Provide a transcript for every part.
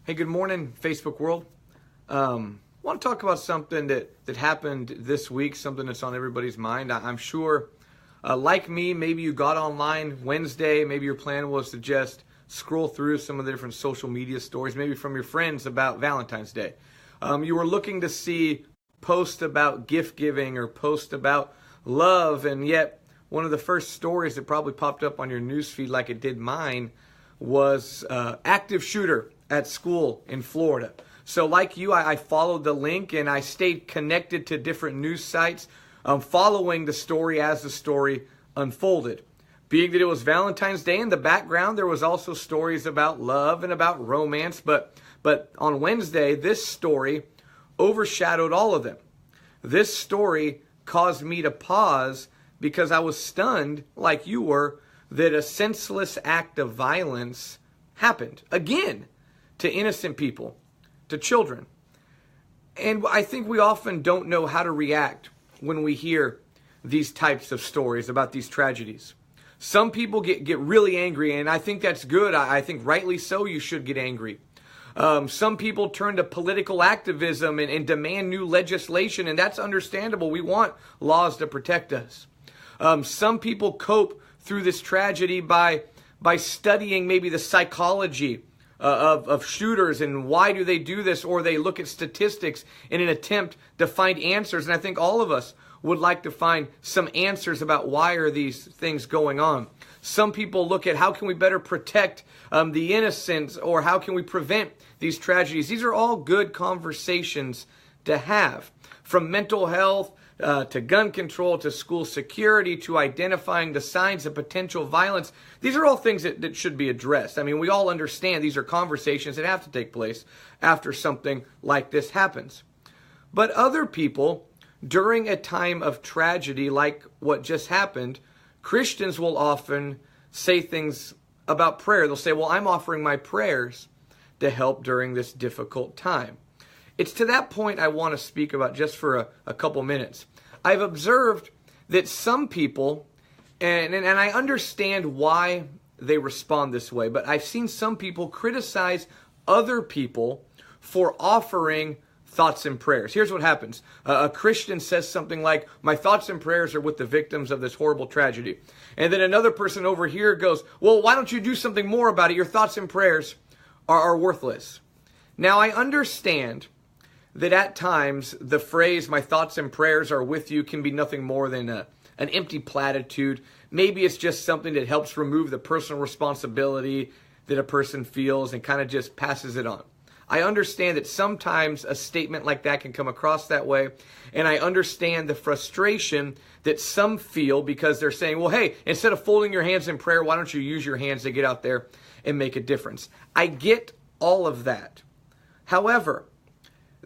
Hey, good morning, Facebook world. Want to talk about something that happened this week, something that's on everybody's mind. I'm sure, like me, maybe you got online Wednesday, maybe your plan was to just scroll through some of the different social media stories, maybe from your friends about Valentine's Day. You were looking to see posts about gift giving or posts about love, and yet one of the first stories that probably popped up on your newsfeed like it did mine was active shooter at school in Florida. So like you, I followed the link and I stayed connected to different news sites, following the story as the story unfolded. Being that it was Valentine's Day, in the background there was also stories about love and about romance, but on Wednesday this story overshadowed all of them. This story caused me to pause because I was stunned, like you were, that a senseless act of violence happened again to innocent people, to children. And I think we often don't know how to react when we hear these types of stories about these tragedies. Some people get really angry, and I think that's good. I think rightly so, you should get angry. Some people turn to political activism and demand new legislation, and that's understandable. We want laws to protect us. Some people cope through this tragedy by studying maybe the psychology of shooters and why do they do this, or they look at statistics in an attempt to find answers. And I think all of us would like to find some answers about why are these things going on. Some people look at how can we better protect the innocent, or how can we prevent these tragedies. These are all good conversations to have, from mental health to gun control, to school security, to identifying the signs of potential violence. These are all things that should be addressed. I mean, we all understand these are conversations that have to take place after something like this happens. But other people, during a time of tragedy like what just happened, Christians will often say things about prayer. They'll say, well, I'm offering my prayers to help during this difficult time. It's to that point I want to speak about just for a couple minutes. I've observed that some people, and I understand why they respond this way, but I've seen some people criticize other people for offering thoughts and prayers. Here's what happens. A Christian says something like, my thoughts and prayers are with the victims of this horrible tragedy. And then another person over here goes, well, why don't you do something more about it? Your thoughts and prayers are worthless. Now, I understand that at times the phrase, my thoughts and prayers are with you, can be nothing more than an empty platitude. Maybe it's just something that helps remove the personal responsibility that a person feels and kind of just passes it on. I understand that sometimes a statement like that can come across that way, and I understand the frustration that some feel because they're saying, well, hey, instead of folding your hands in prayer, why don't you use your hands to get out there and make a difference? I get all of that. However,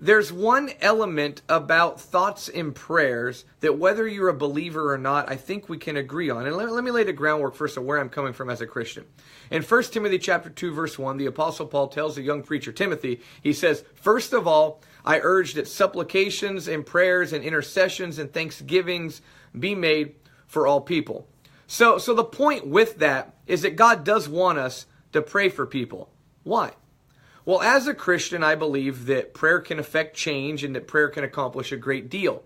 there's one element about thoughts and prayers that, whether you're a believer or not, I think we can agree on. And let me lay the groundwork first of where I'm coming from as a Christian. In 1 Timothy chapter 2, verse 1, the Apostle Paul tells the young preacher Timothy, he says, first of all, I urge that supplications and prayers and intercessions and thanksgivings be made for all people. So the point with that is that God does want us to pray for people. Why? Well, as a Christian, I believe that prayer can affect change and that prayer can accomplish a great deal.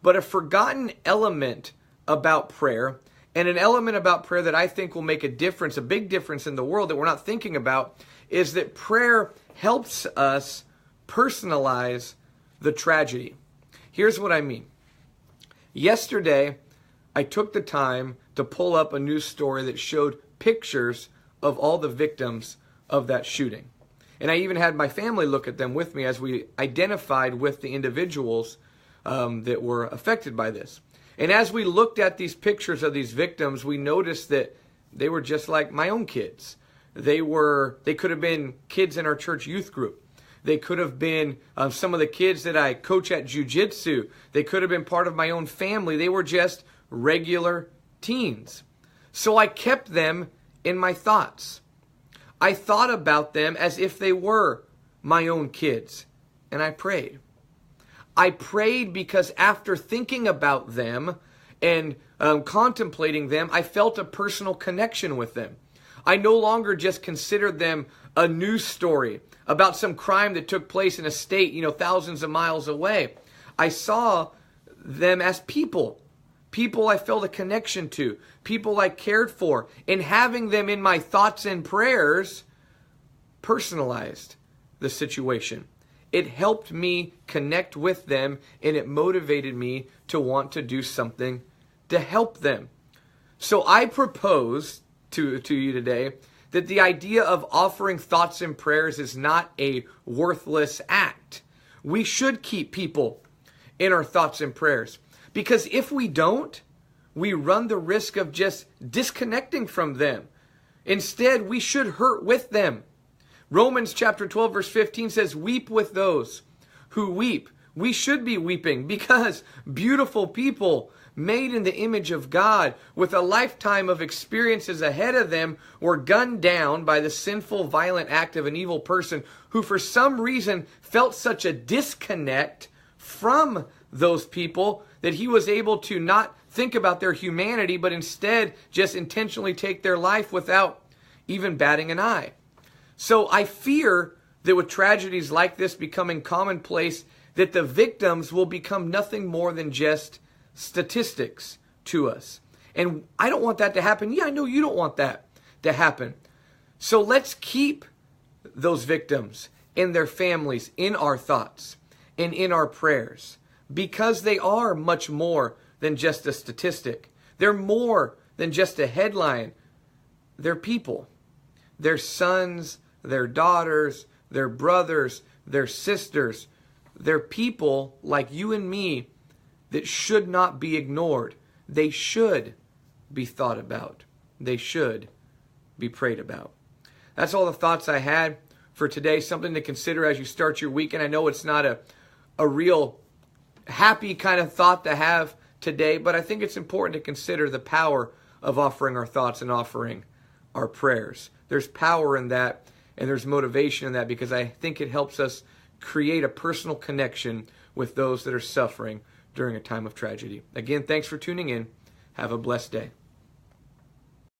But a forgotten element about prayer, and an element about prayer that I think will make a difference, a big difference in the world that we're not thinking about, is that prayer helps us personalize the tragedy. Here's what I mean. Yesterday, I took the time to pull up a news story that showed pictures of all the victims of that shooting. And I even had my family look at them with me as we identified with the individuals that were affected by this. And as we looked at these pictures of these victims, we noticed that they were just like my own kids. They could have been kids in our church youth group. They could have been some of the kids that I coach at jiu-jitsu. They could have been part of my own family. They were just regular teens. So I kept them in my thoughts. I thought about them as if they were my own kids, and I prayed. I prayed because after thinking about them and contemplating them, I felt a personal connection with them. I no longer just considered them a news story about some crime that took place in a state, thousands of miles away. I saw them as people I felt a connection to, people I cared for, and having them in my thoughts and prayers personalized the situation. It helped me connect with them, and it motivated me to want to do something to help them. So I propose to you today that the idea of offering thoughts and prayers is not a worthless act. We should keep people in our thoughts and prayers, because if we don't, we run the risk of just disconnecting from them. Instead, we should hurt with them. Romans chapter 12 verse 15 says, weep with those who weep. We should be weeping because beautiful people made in the image of God with a lifetime of experiences ahead of them were gunned down by the sinful, violent act of an evil person who for some reason felt such a disconnect from those people that he was able to not think about their humanity, but instead just intentionally take their life without even batting an eye. So I fear that with tragedies like this becoming commonplace, that the victims will become nothing more than just statistics to us. And I don't want that to happen. Yeah, I know you don't want that to happen. So let's keep those victims and their families in our thoughts and in our prayers, because they are much more than just a statistic. They're more than just a headline. They're people. They're sons, they're daughters, they're brothers, they're sisters. They're people like you and me that should not be ignored. They should be thought about. They should be prayed about. That's all the thoughts I had for today. Something to consider as you start your weekend. I know it's not a real happy kind of thought to have today, but I think it's important to consider the power of offering our thoughts and offering our prayers. There's power in that, and there's motivation in that, because I think it helps us create a personal connection with those that are suffering during a time of tragedy. Again, thanks for tuning in. Have a blessed day.